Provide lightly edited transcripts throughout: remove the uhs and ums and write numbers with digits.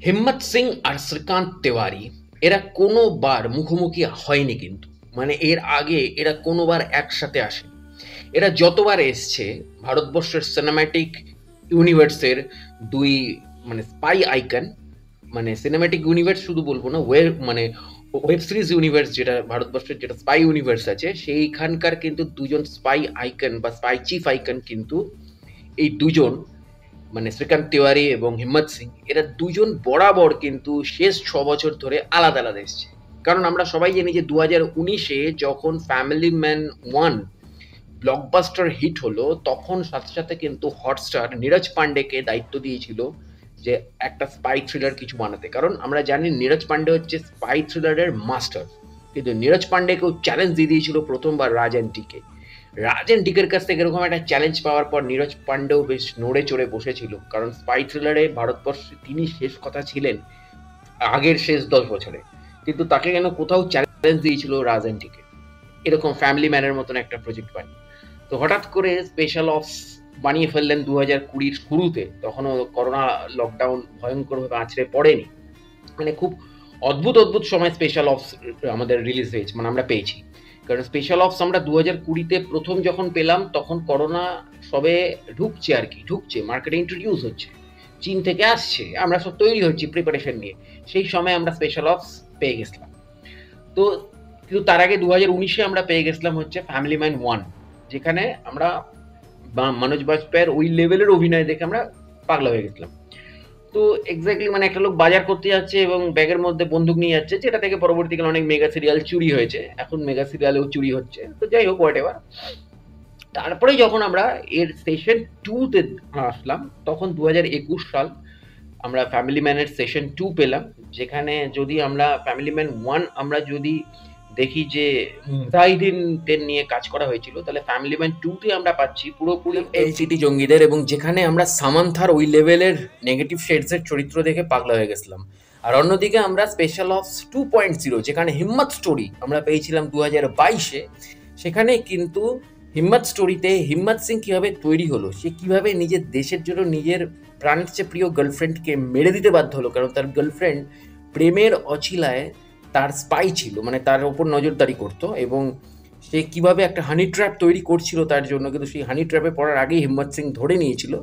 হিম্মত সিং আর শ্রীকান্ত তেওয়ারি এরা কোনোবার মুখোমুখি হয়নি কিন্তু। মানে এর আগে এরা কোনোবার একসাথে আসে। এরা যতবার এসছে ভারতবর্ষের সিনেম্যাটিক ইউনিভার্সের ২ মানে স্পাই আইকন, মানে সিনেম্যাটিক ইউনিভার্স শুধু বলবো না, ওয়েব সিরিজ ইউনিভার্স যেটা ভারতবর্ষের যেটা স্পাই ইউনিভার্স আছে সেইখানকার কিন্তু ২ জন স্পাই আইকন বা স্পাই চিফ আইকন কিন্তু এই ২ জন, মানে শ্রীকান্ত তেওয়ারি এবং হিম্মত সিং, এরা দুজন বরাবর কিন্তু শেষ ৬ বছর ধরে আলাদা আলাদা এসছে। কারণ আমরা সবাই জানি যে ২০১৯-এ যখন ফ্যামিলি ম্যান 1 ব্লকবাস্টার হিট হলো, তখন সাথে সাথে কিন্তু হটস্টার নীরজ পান্ডেকে দায়িত্ব দিয়েছিল যে একটা স্পাই থ্রিলার কিছু বানাতে। কারণ আমরা জানি নীরজ পান্ডে হচ্ছে স্পাই থ্রিলারের মাস্টার। কিন্তু নীরজ পান্ডেকেও চ্যালেঞ্জ দিয়ে দিয়েছিল প্রথমবার রাজ অ্যান্ড টিকে। রাজ অ্যান্ড টিকের কাছ থেকে এরকম একটা চ্যালেঞ্জ পাওয়ার পর নীরজ পান্ডেও বেশ নড়ে চড়ে বসেছিল। কারণ স্পাই থ্রিলারে ভারতবর্ষে তিনি শেষ কথা ছিলেন আগের শেষ ১০ বছরে। কিন্তু তাকে কেন কোথাও চ্যালেঞ্জ দিয়েছিল রাজ অ্যান্ড টিকে, এরকম ফ্যামিলি ম্যানের মতন একটা প্রজেক্ট বানিয়ে। তো হঠাৎ করে স্পেশাল অপস বানিয়ে ফেললেন ২০২০-র শুরুতে। তখনও করোনা লকডাউন ভয়ঙ্করভাবে আছড়ে পড়েনি। মানে খুব অদ্ভুত অদ্ভুত সময় স্পেশাল অপস আমাদের রিলিজ হয়েছে, মানে আমরা পেয়েছি। কারণ স্পেশাল অপস আমরা ২০২০-তে প্রথম যখন পেলাম তখন করোনা সবে ঢুকছে আর কি, ঢুকছে মার্কেটে, ইন্ট্রোডিউস হচ্ছে, চীন থেকে আসছে, আমরা সব তৈরি হচ্ছি প্রিপারেশন নিয়ে। সেই সময় আমরা স্পেশাল অপস পেয়ে গেছিলাম। তো কিন্তু তার আগে ২০১৯-এ আমরা পেয়ে গেছিলাম হচ্ছে ফ্যামিলি ম্যান 1, যেখানে আমরা মনোজ বাজপেয়ীর ওই লেভেলের অভিনয় দেখে আমরা পাগলা হয়ে গেছিলাম। তো এক্স্যাক্টলি মানে একটা লোক বাজার করতে যাচ্ছে এবং ব্যাগের মধ্যে বন্দুক নিয়ে যাচ্ছে, যেটা থেকে পরবর্তীকালে অনেক মেগা সিরিয়াল চুরি হয়েছে, এখন মেগা সিরিয়ালেও চুরি হচ্ছে। তো যাই হোক, হোয়াট এভার। তারপরে যখন আমরা এর সেশন 2-তে আসলাম, তখন ২০২১ সাল আমরা ফ্যামিলি ম্যানের সেশন 2 পেলাম, যেখানে যদি আমরা ফ্যামিলি ম্যান 1 আমরা যদি দেখি যে মুজাহিদিনদের নিয়ে কাজ করা হয়েছিল, তাহলে ফ্যামিলি ম্যান 2-তে আমরা পাচ্ছি পুরোপুরি এলটিটি জঙ্গিদের, এবং যেখানে আমরা সামান্থার ওই লেভেলের নেগেটিভ শেডসের চরিত্র দেখে পাগলা হয়ে গেছিলাম। আর অন্যদিকে আমরা স্পেশাল অপস 2.0 যেখানে হিম্মত স্টোরি আমরা পেয়েছিলাম ২০২২-এ, সেখানে কিন্তু হিম্মত স্টোরিতে হিম্মত সিং কীভাবে তৈরি হলো, সে কীভাবে নিজের দেশের জন্য নিজের প্রাণের চেয়ে প্রিয় গার্লফ্রেন্ডকে মেরে দিতে বাধ্য হলো, কারণ তার গার্লফ্রেন্ড প্রেমের অছিলায় তার স্পাই ছিল, মানে তার ওপর নজরদারি করতো, এবং সে কিভাবে একটা হানি ট্র্যাপ তৈরি করছিল তার জন্য, কিন্তু সেই হানি ট্র্যাপে পড়ার আগেই হিম্মত সিং ধরে নিয়েছিল,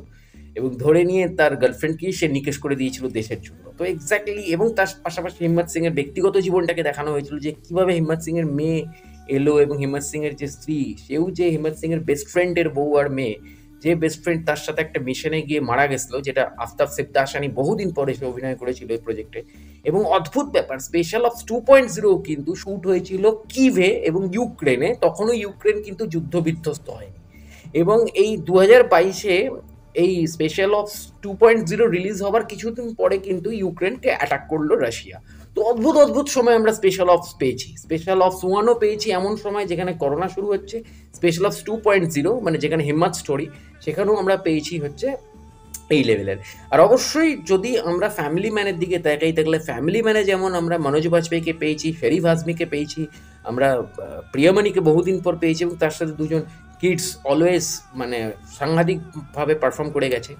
এবং ধরে নিয়ে তার গার্লফ্রেন্ডকেই সে নিকেশ করে দিয়েছিল দেশের জন্য। তো এক্স্যাক্টলি, এবং তার পাশাপাশি হিম্মত সিংয়ের ব্যক্তিগত জীবনটাকে দেখানো হয়েছিল, যে কীভাবে হিম্মত সিংয়ের মেয়ে এলো, এবং হিম্মত সিংয়ের যে স্ত্রী, সেও যে হিম্মত সিংয়ের বেস্ট ফ্রেন্ডের বউ আর মেয়ে, যে বেস্ট ফ্রেন্ড তার সাথে একটা মিশনে গিয়ে মারা গেছিল, যেটা আফতাব সিদ্দাসানি বহুদিন পরে সে অভিনয় করেছিল এই প্রজেক্টে। এবং অদ্ভুত ব্যাপার, স্পেশাল অপস 2.0 কিন্তু শ্যুট হয়েছিল কিভে এবং ইউক্রেনে, তখনও ইউক্রেন কিন্তু যুদ্ধ বিধ্বস্ত হয়নি। এবং এই ২০২২-এ এই স্পেশাল অপস 2.0 রিলিজ হবার কিছুদিন পরে কিন্তু ইউক্রেনকে অ্যাটাক করলো রাশিয়া। তো অদ্ভুত অদ্ভুত সময় আমরা স্পেশাল অপস পেয়েছি। স্পেশাল অপস 1ও পেয়েছি এমন সময় যেখানে করোনা শুরু হচ্ছে, স্পেশাল অপস 2.0 মানে যেখানে হিম্মত স্টোরি, সেখানেও আমরা পেয়েছি হচ্ছে এই লেভেলের। আর অবশ্যই যদি আমরা ফ্যামিলি ম্যানের দিকে তাকাই, তাহলে ফ্যামিলি ম্যানে যেমন আমরা মনোজ বাজপেয়ীকে পেয়েছি, শেরিফ আজমিকে পেয়েছি, আমরা প্রিয়ামণিকে বহুদিন পর পেয়েছি, এবং তার সাথে 2জন কিডস অলওয়েজ মানে সাংঘাতিকভাবে পারফর্ম করে গেছে।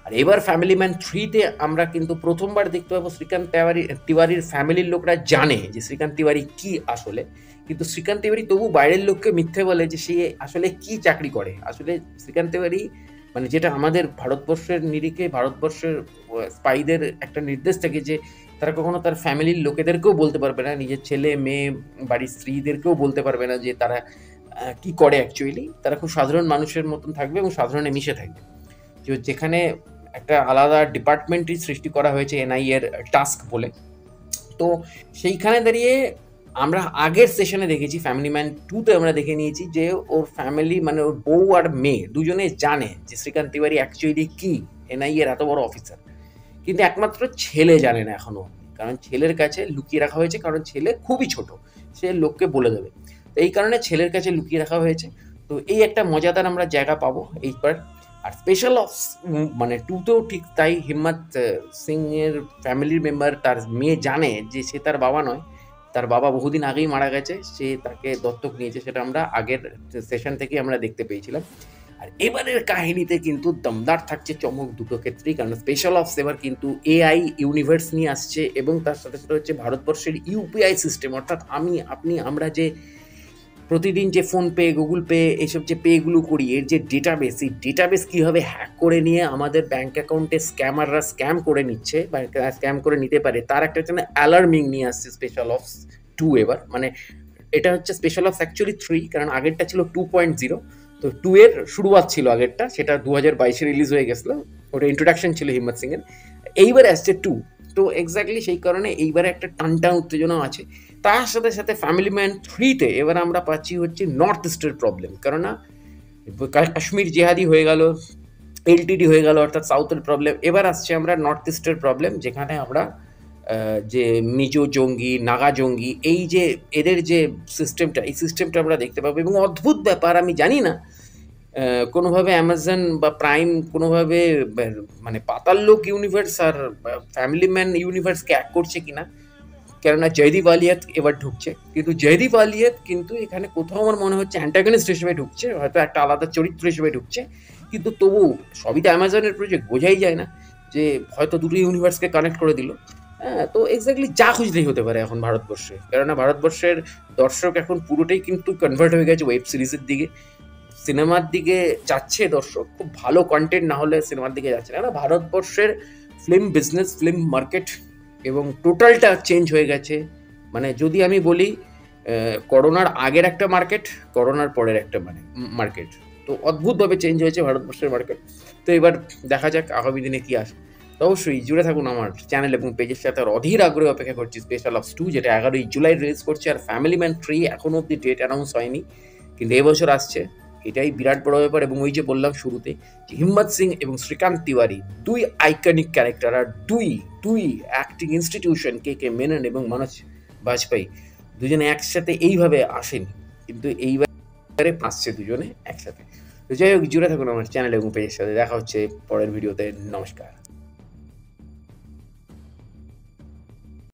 আর এবার ফ্যামিলি ম্যান 3-তে আমরা কিন্তু প্রথমবার দেখতে পাবো শ্রীকান্ত তিওয়ারির ফ্যামিলির লোকরা জানে যে শ্রীকান্ত তিওয়ারি কী আসলে, কিন্তু শ্রীকান্ত তিওয়ারি তবু বাইরের লোককে মিথ্যে বলে যে সে আসলে কী চাকরি করে। আসলে শ্রীকান্ত তিওয়ারি মানে যেটা আমাদের ভারতবর্ষের নিরিখে ভারতবর্ষের স্পাইদের একটা নির্দেশ থাকে যে তারা কখনো তার ফ্যামিলির লোকেদেরকেও বলতে পারবে না, নিজের ছেলে মেয়ে বাড়ির স্ত্রীদেরকেও বলতে পারবে না যে তারা কি করে অ্যাকচুয়ালি। তারা খুব সাধারণ মানুষের মতন থাকবে এবং সাধারণে মিশে থাকবে। যেখানে একটা আলাদা ডিপার্টমেন্টই সৃষ্টি করা হয়েছে এনআইএর টাস্ক বলে। তো সেইখানে দাঁড়িয়ে আমরা আগের সেশনে দেখেছি ফ্যামিলি ম্যান 2-তে আমরা দেখে নিয়েছি যে ওর ফ্যামিলি মানে ওর বউ আর মেয়ে দুজনে জানে যে শ্রীকান্ত তিওয়ারি অ্যাকচুয়ালি কি এনআইএর এত বড় অফিসার, কিন্তু একমাত্র ছেলে জানে না এখনো, কারণ ছেলের কাছে লুকিয়ে রাখা হয়েছে, কারণ ছেলে খুবই ছোট, সে লোককে বলে দেবে। তো এই কারণে ছেলের কাছে লুকিয়ে রাখা হয়েছে। তো এই একটা মজাদার আমরা জায়গা পাবো এইবার। আর স্পেশাল অপস মানে 2-তেও ঠিক তাই, হিম্মত সিংয়ের ফ্যামিলির মেম্বার তার মেয়ে জানে যে সে তার বাবা নয়, তার বাবা বহুদিন আগেই মারা গেছে, সে তাকে দত্তক নিয়েছে, সেটা আমরা আগের সেশন থেকেই আমরা দেখতে পেয়েছিলাম। আর এবারের কাহিনীতে কিন্তু দমদার থাকছে চমক দুটো ক্ষেত্রেই, কারণ স্পেশাল অপস এবার কিন্তু এআই ইউনিভার্স নিয়ে আসছে এবং তার সাথে সাথে হচ্ছে ভারতবর্ষের ইউপিআই সিস্টেম, অর্থাৎ আমি আপনি আমরা যে প্রতিদিন যে ফোনপে, গুগল পে এইসব যে পেগুলো করি, এর যে ডেটাবেস, এই ডেটাবেস কীভাবে হ্যাক করে নিয়ে আমাদের ব্যাঙ্ক অ্যাকাউন্টে স্ক্যামাররা স্ক্যাম করে নিচ্ছে বা স্ক্যাম করে নিতে পারে, তার একটা জন্য অ্যালার্মিং নিয়ে আসছে স্পেশাল অপস 2 এবার। মানে এটা হচ্ছে স্পেশাল অপস অ্যাকচুয়ালি 3, কারণ আগেরটা ছিল 2.0, তো 2 এর শুরুয়াত ছিল আগেরটা, সেটা 2022-এ রিলিজ হয়ে গেছিলো, ওটা ইন্ট্রোডাকশন ছিল হিম্মত সিংয়ের। এইবার আসছে 2, তো এক্স্যাক্টলি সেই কারণে এইবারে একটা টানটান উত্তেজনাও আছে। তার সাথে সাথে ফ্যামিলি ম্যান 3-তে এবার আমরা পাচ্ছি হচ্ছে নর্থ ইস্টের প্রবলেম, কেননা কাশ্মীর জেহাদি হয়ে গেল, এলটিডি হয়ে গেল, অর্থাৎ সাউথের প্রবলেম। এবার আসছে আমরা নর্থ ইস্টের প্রবলেম, যেখানে আমরা যে মিজো জঙ্গি, নাগা জঙ্গি, এই যে এদের যে সিস্টেমটা, এই সিস্টেমটা আমরা দেখতে পাবো। এবং অদ্ভুত ব্যাপার, আমি জানি না কোনোভাবে অ্যামাজন বা প্রাইম কোনোভাবে মানে পাতাল লোক ইউনিভার্স আর ফ্যামিলি ম্যান ইউনিভার্সকে এক করছে কিনা, কেননা জয়দীপ আলিয়াত এবার ঢুকছে, কিন্তু জয়দীপ আলিয়াত কিন্তু এখানে কোথাও আমার মনে হচ্ছে অ্যান্টাগনিস্ট হিসেবে ঢুকছে, হয়তো একটা আলাদা চরিত্র হিসেবে ঢুকছে, কিন্তু তবু সবই তো অ্যামাজনের প্রজেক্ট, বোঝাই যায় না যে হয়তো দুটো ইউনিভার্সকে কানেক্ট করে দিল। হ্যাঁ, তো এক্স্যাক্টলি যা খুঁজলেই হতে পারে এখন ভারতবর্ষে, কেননা ভারতবর্ষের দর্শক এখন পুরোটাই কিন্তু কনভার্ট হয়ে গেছে ওয়েব সিরিজের দিকে, সিনেমার দিকে যাচ্ছে দর্শক। খুব ভালো কন্টেন্ট না হলে সিনেমার দিকে যাচ্ছে না। ভারতবর্ষের ফিল্ম বিজনেস, ফিল্ম মার্কেট এবং টোটালটা চেঞ্জ হয়ে গেছে। মানে যদি আমি বলি করোনার আগের একটা মার্কেট, করোনার পরের একটা মার্কেট, তো অদ্ভুতভাবে চেঞ্জ হয়েছে ভারতবর্ষের মার্কেট। তো এবার দেখা যাক আগামী দিনে কী আসে। তো অবশ্যই জুড়ে থাকুন আমার চ্যানেল এবং পেজের সাথে। আর অধীর আগ্রহে অপেক্ষা করছি স্পেশাল অপস 2, যেটা 11ই জুলাই রিলিজ করছে। আর ফ্যামিলি ম্যান 3 এখনও অব্দি ডেট অ্যানাউন্স হয়নি, কিন্তু এবছর আসছে, এটাই বিরাট বড় ব্যাপার। এবং ওই যে বললাম শুরুতে যে হিম্মত সিং এবং শ্রীকান্ত তিওয়ারি দুই আইকনিক ক্যারেক্টার, আর দুই অ্যাক্টিং ইনস্টিটিউশন, কে কে মেনন এবং মনোজ বাজপেয়ী, দুজনে একসাথে এইভাবে আসেনি, কিন্তু এইবারে আসছে দুজনে একসাথে। তো যাই হোক, জুড়ে থাকুন আমার চ্যানেল এবং পেজের সাথে। দেখা হচ্ছে পরের ভিডিওতে। নমস্কার।